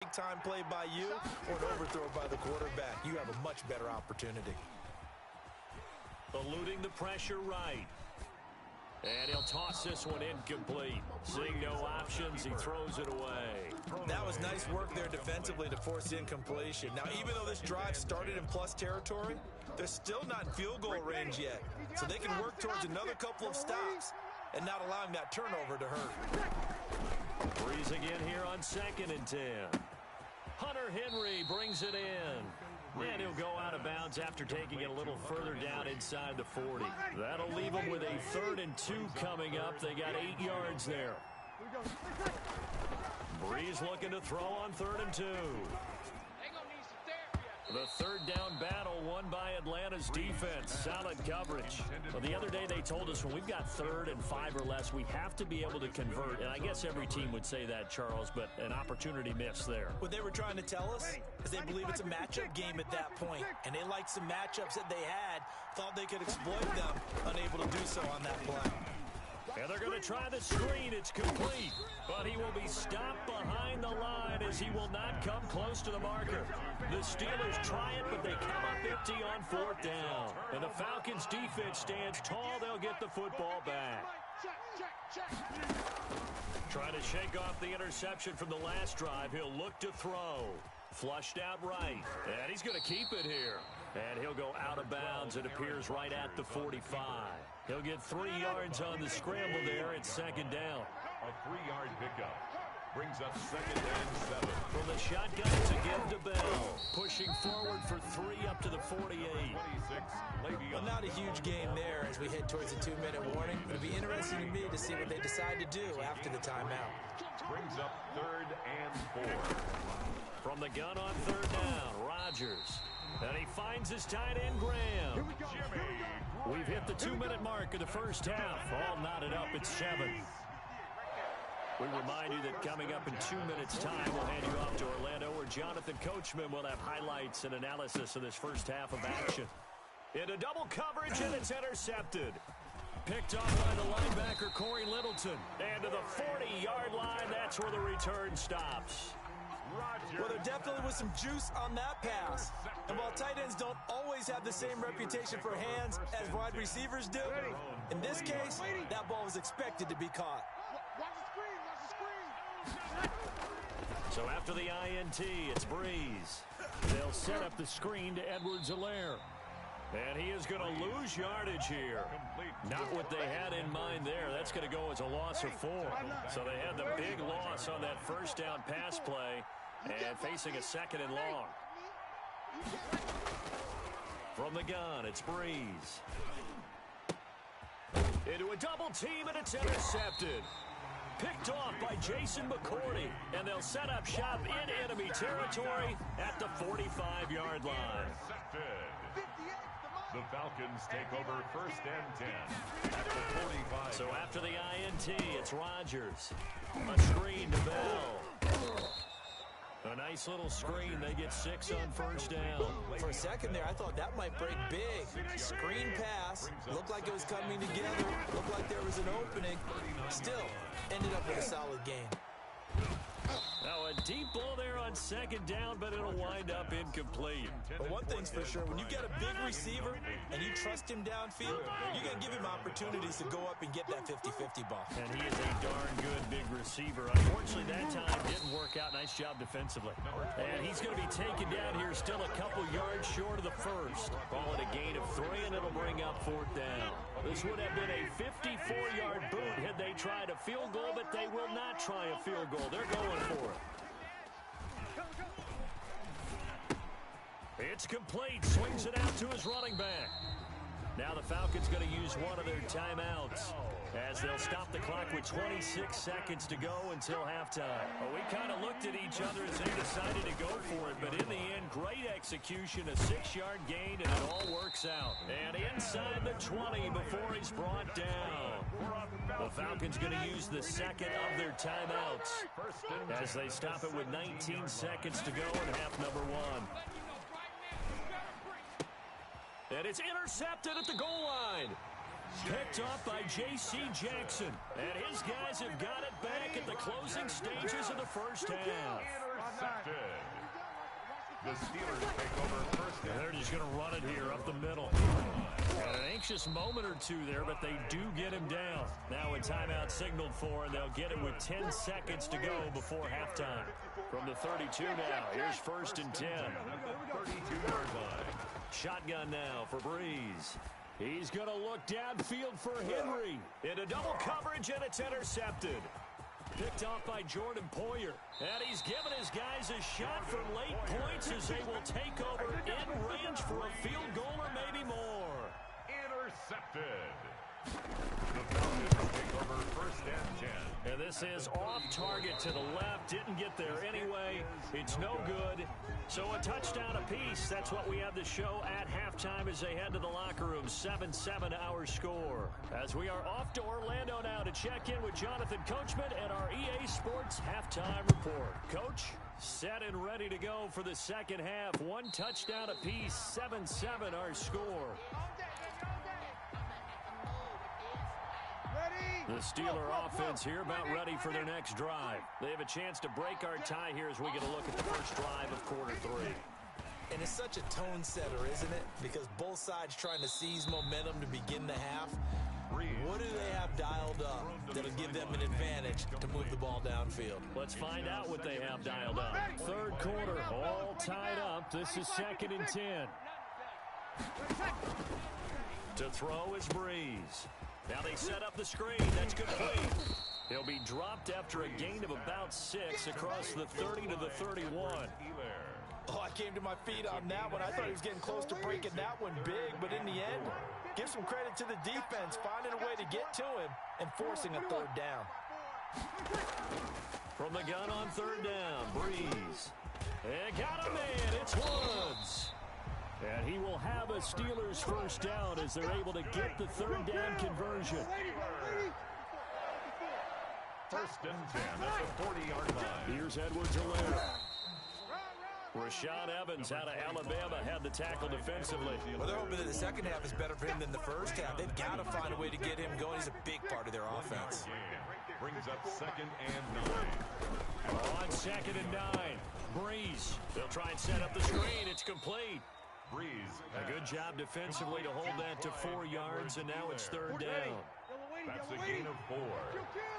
Big time play by you or an overthrow by the quarterback. You have a much better opportunity. Eluding the pressure right. And he'll toss this one incomplete. Seeing no options, he throws it away. That was nice work there defensively to force the incompletion. Now, even though this drive started in plus territory, they're still not in field goal range yet. So they can work towards another couple of stops and not allowing that turnover to hurt. Breeze again here on 2nd and 10. Hunter Henry brings it in. And he'll go out of bounds after taking it a little further down inside the 40. That'll leave them with a 3rd and 2 coming up. They got 8 yards there. Breeze looking to throw on 3rd and 2. The 3rd down battle won by Atlanta's defense. Solid coverage. Well, the other day they told us when we've got 3rd and 5 or less, we have to be able to convert. And I guess every team would say that, Charles, but an opportunity missed there. What they were trying to tell us is they believe it's a matchup game at that point. And they liked some matchups that they had, thought they could exploit them, unable to do so on that play. And they're going to try the screen. It's complete. But he will be stopped behind the line as he will not come close to the marker. The Steelers try it, but they come up empty on 4th down. And the Falcons' defense stands tall. They'll get the football back. Trying to shake off the interception from the last drive. He'll look to throw. Flushed out right. And he's going to keep it here. And he'll go out of bounds. It appears right at the 45. He'll get 3 yards on the scramble there at 2nd down. A 3-yard pickup brings up 2nd and 7. From the shotgun to give to Bell. Pushing forward for 3 up to the 48. 26, well, not a huge game there as we head towards a 2-minute warning. It'll be interesting to me to see what they decide to do after the timeout. Brings up 3rd and 4. From the gun on 3rd down, Rodgers. And he finds his tight end, Graham. We've hit the 2-minute mark of the first half. All knotted up at 7. We remind you that coming up in 2 minutes' time, we'll hand you off to Orlando, where Jonathan Coachman will have highlights and analysis of this first half of action. Into double coverage, and it's intercepted. Picked off by the linebacker, Corey Littleton. And to the 40-yard line, that's where the return stops. Well, there definitely was some juice on that pass. And while tight ends don't always have the same reputation for hands as wide receivers do, in this case, that ball was expected to be caught. So after the INT, it's Breeze. They'll set up the screen to Edwards-Helaire. And he is going to lose yardage here. Not what they had in mind there. That's going to go as a loss of 4. So they had the big loss on that first down pass play and facing a 2nd and long. From the gun, it's Breeze. Into a double team, and it's intercepted. Picked off by Jason McCourty. And they'll set up shop in enemy territory at the 45-yard line. The Falcons take over 1st and 10 at the 45. So after the INT, it's Rodgers. A screen to Bell. A nice little screen. They get 6 on 1st down. For a second there, I thought that might break big. Screen pass. Looked like it was coming together. Looked like there was an opening. Still, ended up with a solid game. Now a deep ball there on 2nd down, but it'll wind up incomplete. But one thing's for sure, when you get a big receiver and you trust him downfield, you're going to give him opportunities to go up and get that 50-50 ball. And he is a darn good big receiver. Unfortunately, that time didn't work out. Nice job defensively. And he's going to be taken down here, still a couple yards short of the first. Call it a gain of 3, and it'll bring up 4th down. This would have been a 54-yard boot had they tried a field goal, but they will not try a field goal. They're going for it. It's complete. Swings it out to his running back. Now the Falcons going to use one of their timeouts as they'll stop the clock with 26 seconds to go until halftime. Well, we kind of looked at each other as they decided to go for it, but in the end, great execution, a 6-yard gain, and it all works out. And inside the 20 before he's brought down. The Falcons going to use the 2nd of their timeouts as they stop it with 19 seconds to go in half number 1. And it's intercepted at the goal line. Picked off by J.C. Jackson. And his guys have got it back at the closing stages of the first half. Intercepted. The Steelers take over first down. They're just going to run it here up the middle. And an anxious moment or two there, but they do get him down. Now a timeout signaled for, and they'll get it with 10 seconds to go before halftime. From the 32 now, here's first and 10. 32-yard line. Shotgun now for Breeze. He's going to look downfield for Henry. Into double coverage, and it's intercepted. Picked off by Jordan Poyer. And he's given his guys a shot for late points as they will take over in range for a field goal or maybe more. Intercepted. The Falcons take over first and 10. And this is off target to the left. Didn't get there anyway. It's no good. So a touchdown apiece. That's what we have to show at halftime as they head to the locker room. 7-7 our score. As we are off to Orlando now to check in with Jonathan Coachman and our EA Sports halftime report. Coach, set and ready to go for the second half. One touchdown apiece. 7-7 our score. The Steeler offense here about ready for their next drive. They have a chance to break our tie here as we get a look at the first drive of quarter three. And it's such a tone setter, isn't it? Because both sides trying to seize momentum to begin the half. What do they have dialed up that'll give them an advantage to move the ball downfield? Let's find out what they have dialed up. Third quarter, all tied up. This is second and 10. To throw is Breeze. Now they set up the screen. That's complete. He'll be dropped after a gain of about 6 across the 30 to the 31. Oh, I came to my feet on that one. I thought he was getting close to breaking that one big, but in the end, give some credit to the defense, finding a way to get to him and forcing a third down. From the gun on third down, Breeze. And got a man. It's Woods. And he will have a Steelers first down as they're able to get the third down conversion. First and 10 at the 40-yard line. Here's Edwards-Helaire. Rashaan Evans out of Alabama had the tackle defensively. Well, they're hoping that the second half is better for him than the first half. They've got to find a way to get him going. He's a big part of their offense. Brings up second and 9. On second and 9, Breeze. They'll try and set up the screen. It's complete. Breeze. A good job defensively to hold that to 4 yards, and now it's third down. That's a gain of 4.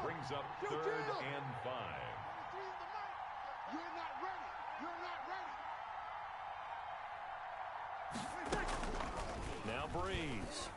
Brings up third and 5. You're not ready. You're not ready. Now Breeze.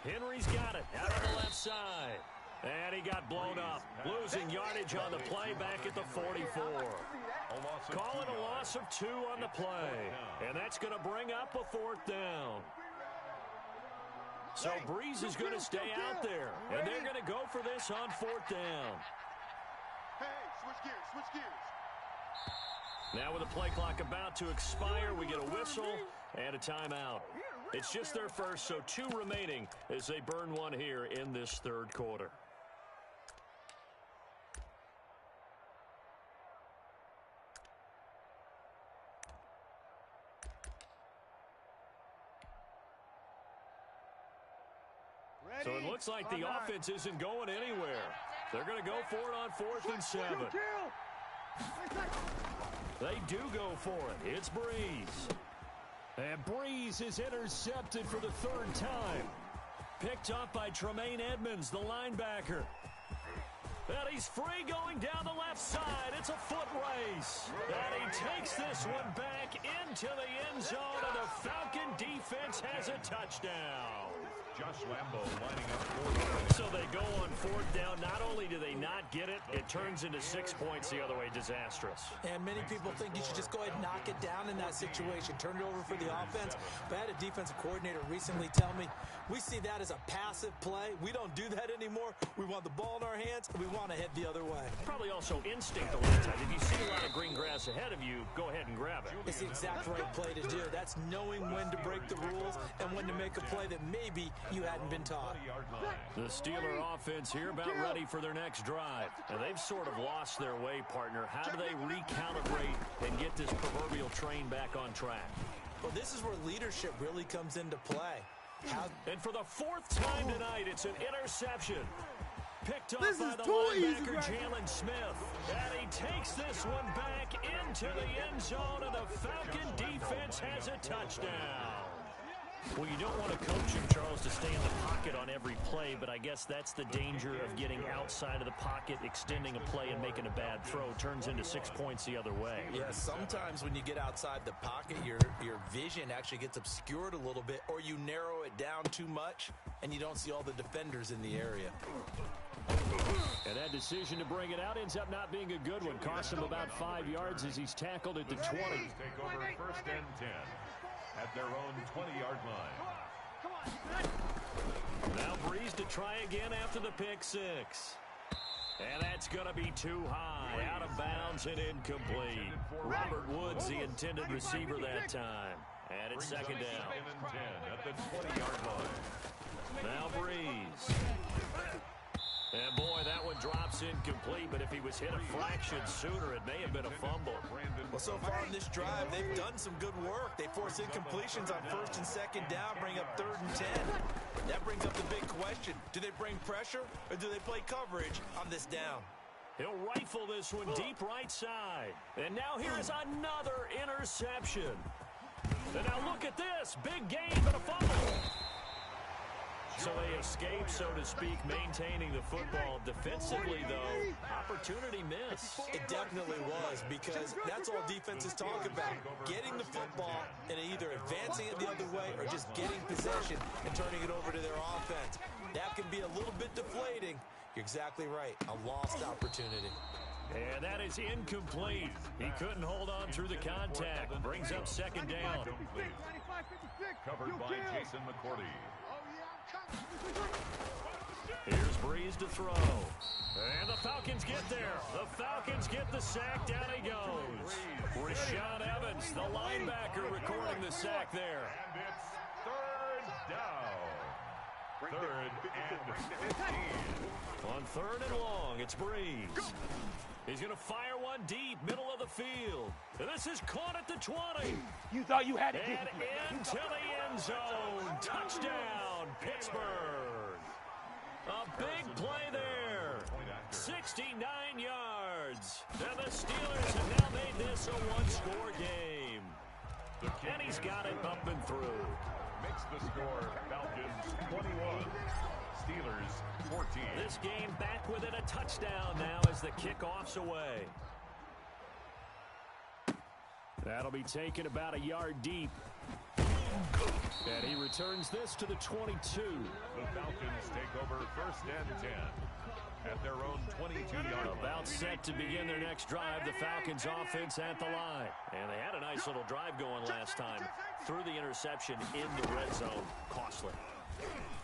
Henry's got it out on the left side. And he got blown up. Losing yardage on the play back at the 44. Call it a loss of 2 on the play. And that's going to bring up a fourth down. So Breeze is going to stay out there. And they're going to go for this on fourth down. Hey, switch gears. Now with the play clock about to expire, we get a whistle and a timeout. It's just their first, so 2 remaining as they burn one here in this third quarter. So it looks like the offense isn't going anywhere. They're going to go for it on 4th and 7. They do go for it. It's Breeze. And Breeze is intercepted for the 3rd time. Picked up by Tremaine Edmonds, the linebacker. And he's free going down the left side. It's a foot race. And he takes this one back into the end zone, and the Falcon defense has a touchdown. Josh Lambo lining up for. So they go on 4th down. Not only do they not get it, it turns into 6 points the other way. Disastrous. And many people think you should just go ahead and knock it down in that situation. Turn it over for the offense. But I had a defensive coordinator recently tell me, we see that as a passive play. We don't do that anymore. We want the ball in our hands, and we want to head the other way. Probably also instinct a lot of times. If you see a lot of green grass ahead of you, go ahead and grab it. It's the exact right play to do. That's knowing when to break the rules and when to make a play that maybe you hadn't been taught. The Steeler offense here about ready for their next drive. And they've sort of lost their way, partner. How do they recalibrate and get this proverbial train back on track? Well, this is where leadership really comes into play. And for the fourth time tonight, it's an interception. Picked up This by is the too easy, linebacker, right? Jalen Smith. And he takes this one back into the end zone, and the Falcon defense has a touchdown. Well, you don't want to coach him, Charles, to stay in the pocket on every play, but I guess that's the danger of getting outside of the pocket, extending a play, and making a bad throw. Turns into 6 points the other way. Yeah, sometimes when you get outside the pocket, your vision actually gets obscured a little bit, or you narrow it down too much, and you don't see all the defenders in the area. And that decision to bring it out ends up not being a good one. Cost him about 5 yards as he's tackled at the 20. Take over first and 10 at their own 20-yard line. Now Breeze to try again after the pick six. And that's going to be too high. Out of bounds and incomplete. Robert Woods, the intended receiver that time. And it's second down. Second and 10 at the 20-yard line. Now Breeze. And boy, that one drops incomplete, but if he was hit a fraction sooner, it may have been a fumble. Well, so far in this drive, they've done some good work. They force incompletions on first and second down, bring up third and 10. That brings up the big question. Do they bring pressure, or do they play coverage on this down? He'll rifle this one deep right side. And now here's another interception. And now look at this. Big gain, but a fumble. So they escape, so to speak, maintaining the football. Defensively, though, opportunity miss. It definitely was, because that's all defenses talk about. Getting the football and either advancing it the other way or just getting possession and turning it over to their offense. That can be a little bit deflating. You're exactly right. A lost opportunity. And that is incomplete. He couldn't hold on through the contact. Brings up second down. Covered by Jason McCourty. Here's Breeze to throw. And the Falcons get there. The Falcons get the sack. Down he goes. Rashaan Evans, the linebacker, recording the sack there. And it's third down. Third and 15. On third and long, it's Breeze. He's going to fire one deep, middle of the field. And this is caught at the 20. You thought you had it. And into the end zone. Touchdown, Pittsburgh. A big play there. 69 yards. And the Steelers have now made this a one-score game. And he's got it up and through. Makes the score Falcons 21. Steelers 14. This game back within a touchdown now as the kickoff's away. That'll be taken about a yard deep. And he returns this to the 22. The Falcons take over first and 10 at their own 22-yard line. About set to begin their next drive, the Falcons offense at the line. And they had a nice little drive going last time. Threw the interception in the red zone. Costly.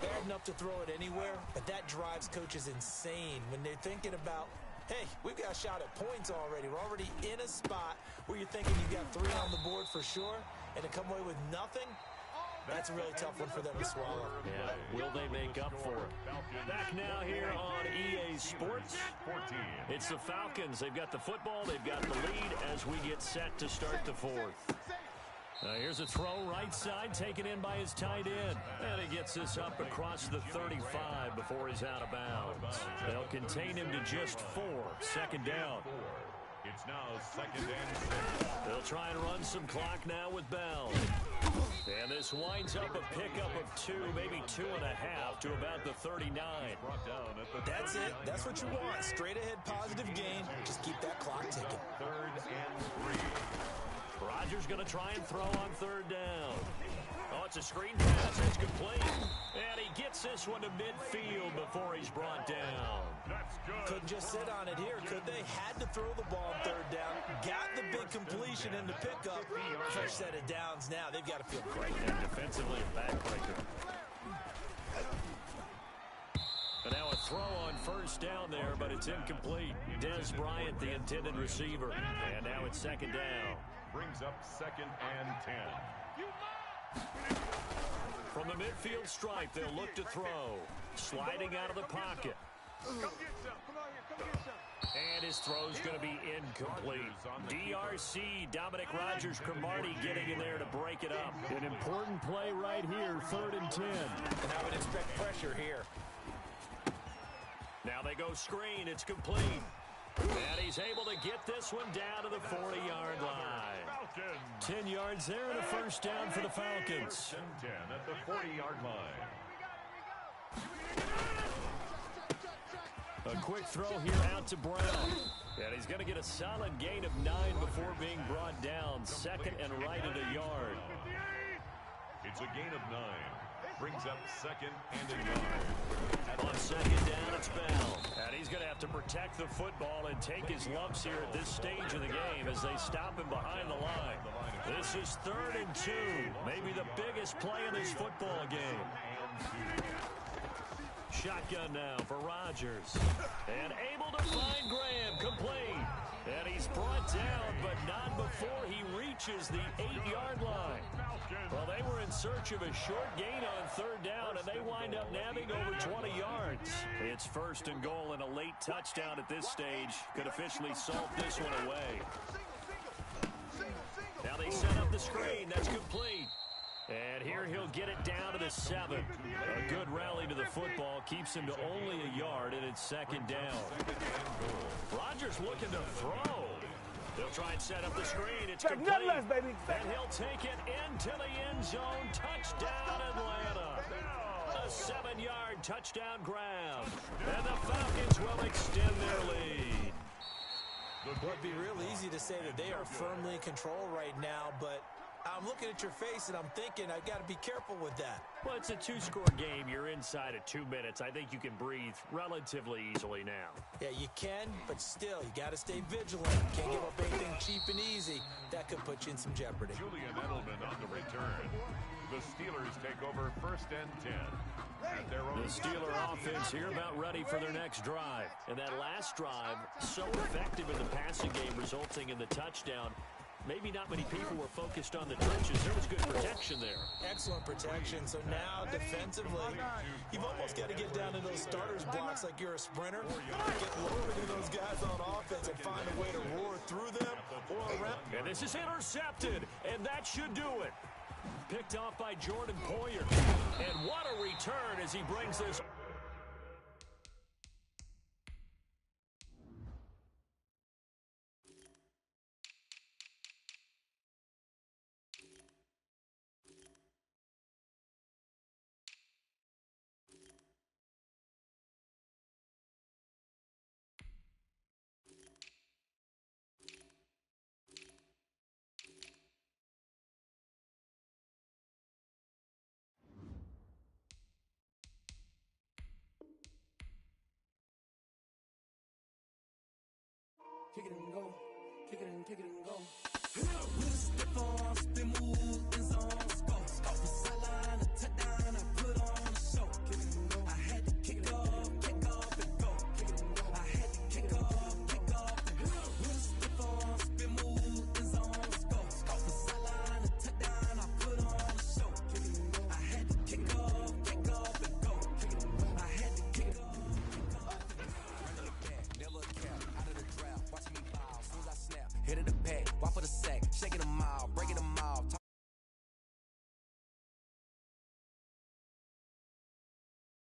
Bad enough to throw it anywhere, but that drives coaches insane when they're thinking about, hey, we've got a shot at points already. We're already in a spot where you're thinking you've got 3 on the board for sure, and to come away with nothing, that's a really tough one for them to swallow. Yeah, will they make up for it? Back now here on EA Sports. It's the Falcons. They've got the football. They've got the lead as we get set to start the fourth. Here's a throw right side taken in by his tight end. And he gets this up across the 35 before he's out of bounds. They'll contain him to just 4. Second down. It's now second and 6. They'll try and run some clock now with Bell. And this winds up a pickup of 2, maybe 2.5 to about the 39. That's it. That's what you want. Straight ahead positive gain. Just keep that clock ticking. Third and 3. Rodgers going to try and throw on third down. Oh, it's a screen pass. It's complete. And he gets this one to midfield before he's brought down. That's good. Couldn't just sit on it here, could they? Had to throw the ball on third down. Got the big completion in the pickup. Fresh set of downs now. They've got to feel great. And defensively, a backbreaker. And now a throw on first down there, but it's incomplete. Dez Bryant, the intended receiver. And now it's second down. Brings up second and 10. From the midfield stripe, they'll look to throw. Sliding out of the pocket. Come get some. Come on here. Come get some. And his throw's going to be incomplete. DRC, Dominic Rodgers-Cromartie getting in there to break it up. An important play right here, 3rd and 10. And I would expect pressure here. Now they go screen. It's complete. And he's able to get this one down to the 40-yard line. 10 yards there and a first down for the Falcons. 10 at the 40-yard line. A quick throw here out to Brown. And he's going to get a solid gain of 9 before being brought down. 2nd and right at a yard. It's a gain of 9. Brings up 2nd and a yard. On 2nd down, it's Bell. And he's going to have to protect the football and take his lumps here at this stage of the game as they stop him behind the line. This is 3rd and 2. Maybe the biggest play in this football game. Shotgun now for Rodgers. And able to find Graham, complete. And he's brought down, but not before he reaches the 8-yard line. Well, they were in search of a short gain on 3rd down, and they wind up nabbing over 20 yards. It's 1st and goal, and a late touchdown at this stage could officially salt this one away. Now they set up the screen. That's complete. And here he'll get it down to the 7. A good rally to the football keeps him to only a yard, and it's 2nd down. Rodgers looking to throw. They'll try and set up the screen. It's complete. And he'll take it into the end zone. Touchdown, Atlanta. A 7-yard touchdown grab. And the Falcons will extend their lead. Well, it'd be real easy to say that they are firmly in control right now, but I'm looking at your face, and I'm thinking I've got to be careful with that. Well, it's a 2-score game. You're inside of 2 minutes. I think you can breathe relatively easily now. Yeah, you can, but still, you got to stay vigilant. Can't give up anything cheap and easy. That could put you in some jeopardy. Julian Edelman on the return. The Steelers take over 1st and 10. At their own The Steeler offense here about ready for their next drive. And that last drive, so effective in the passing game, resulting in the touchdown. Maybe not many people were focused on the trenches. There was good protection there. Excellent protection. So now, defensively, you've almost got to get down to those starters blocks like you're a sprinter. Get lower to those guys on offense and find a way to roar through them or around. And this is intercepted, and that should do it. Picked off by Jordan Poyer. And what a return as he brings this. Kick it and go. Kick it and go. With a stiff arm, spin move, in zone, go. Off the sideline, a touchdown, I put on a show. Kick it and go. I had to kick off and go. Kick it and go. I had to kick off and go. With a stiff arm, spin move, in zone, go. Off the sideline, a touchdown, I put on a show. Kick it and go. I had to kick off and go. Kick it and go. I had to kick off. Head of the pack,